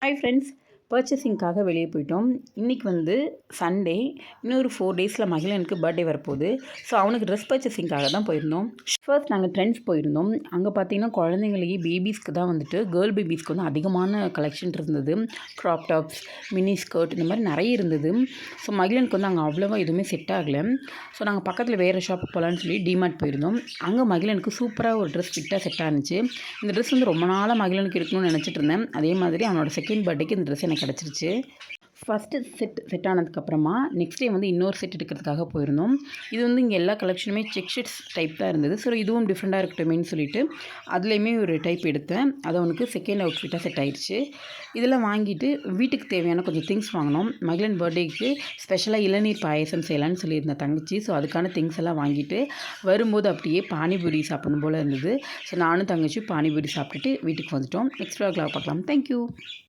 Hi friends, பர்ச்சேசிங்க்காக வெளியே போயிட்டோம். இன்றைக்கி வந்து சண்டே. இன்னொரு 4 டேஸில் மகிழனுக்கு பர்த்டே வரப்போகுது. ஸோ அவனுக்கு ட்ரெஸ் பர்ச்சேசிங்க்காக தான் போயிருந்தோம். ஃபர்ஸ்ட் நாங்கள் ட்ரெண்ட்ஸ் போயிருந்தோம். அங்கே பார்த்தீங்கன்னா குழந்தைங்களுக்கு பேபிஸ்க்கு தான் வந்துட்டு கேர்ள் பேபிஸ்க்கு வந்து அதிகமான கலெக்ஷன் இருந்தது. க்ராப் டாப்ஸ், மினி ஸ்கர்ட் இந்த மாதிரி நிறைய இருந்தது. ஸோ மகிழனுக்கு வந்து அங்கே அவ்வளோவா எதுவுமே செட் ஆகலை. ஸோ நாங்கள் பக்கத்தில் வேறு ஷாப்புக்கு போகலான்னு சொல்லி டிமார்ட் போயிருந்தோம். அங்கே மகிழனுக்கு சூப்பராக ஒரு ட்ரெஸ் ஃபிட்டாக செட் ஆனிச்சு. இந்த ட்ரெஸ் வந்து ரொம்ப நாளாக மகிழனுக்கு இருக்கணும்னு நினச்சிட்டு இருந்தேன். அதே மாதிரி அவனோட செகண்ட் பர்த்டேக்கு இந்த ட்ரெஸ் எனக்கு கிடச்சிருச்சு. ஃபஸ்ட்டு செட் ஆனதுக்கப்புறமா நெக்ஸ்ட் டே வந்து இன்னொரு செட் எடுக்கிறதுக்காக போயிருந்தோம். இது வந்து இங்கே எல்லா கலெக்ஷனுமே செக் ஷீட்ஸ் டைப் தான் இருந்தது. ஸோ இதுவும் டிஃப்ரெண்ட்டாக இருக்கட்டுமேன்னு சொல்லிட்டு அதுலேயுமே ஒரு டைப் எடுத்தேன். அது அவனுக்கு செகண்ட் அவுட்ஃபிட்டாக செட் ஆயிடுச்சு. இதெல்லாம் வாங்கிட்டு வீட்டுக்கு தேவையான கொஞ்சம் திங்ஸ் வாங்கினோம். மகிழன் பர்த்டேக்கு ஸ்பெஷலாக இளநீர் பாயசம் செய்யலான்னு சொல்லியிருந்தேன் தங்கச்சி. ஸோ அதுக்கான திங்ஸ் எல்லாம் வாங்கிட்டு வரும்போது அப்படியே பானிபூரி சாப்பிடணும் போல் இருந்தது. ஸோ நானும் தங்கச்சி பானிபூரி சாப்பிட்டுட்டு வீட்டுக்கு வந்துட்டோம். நெக்ஸ்ட் vlogல பார்க்கலாம். தேங்க்யூ.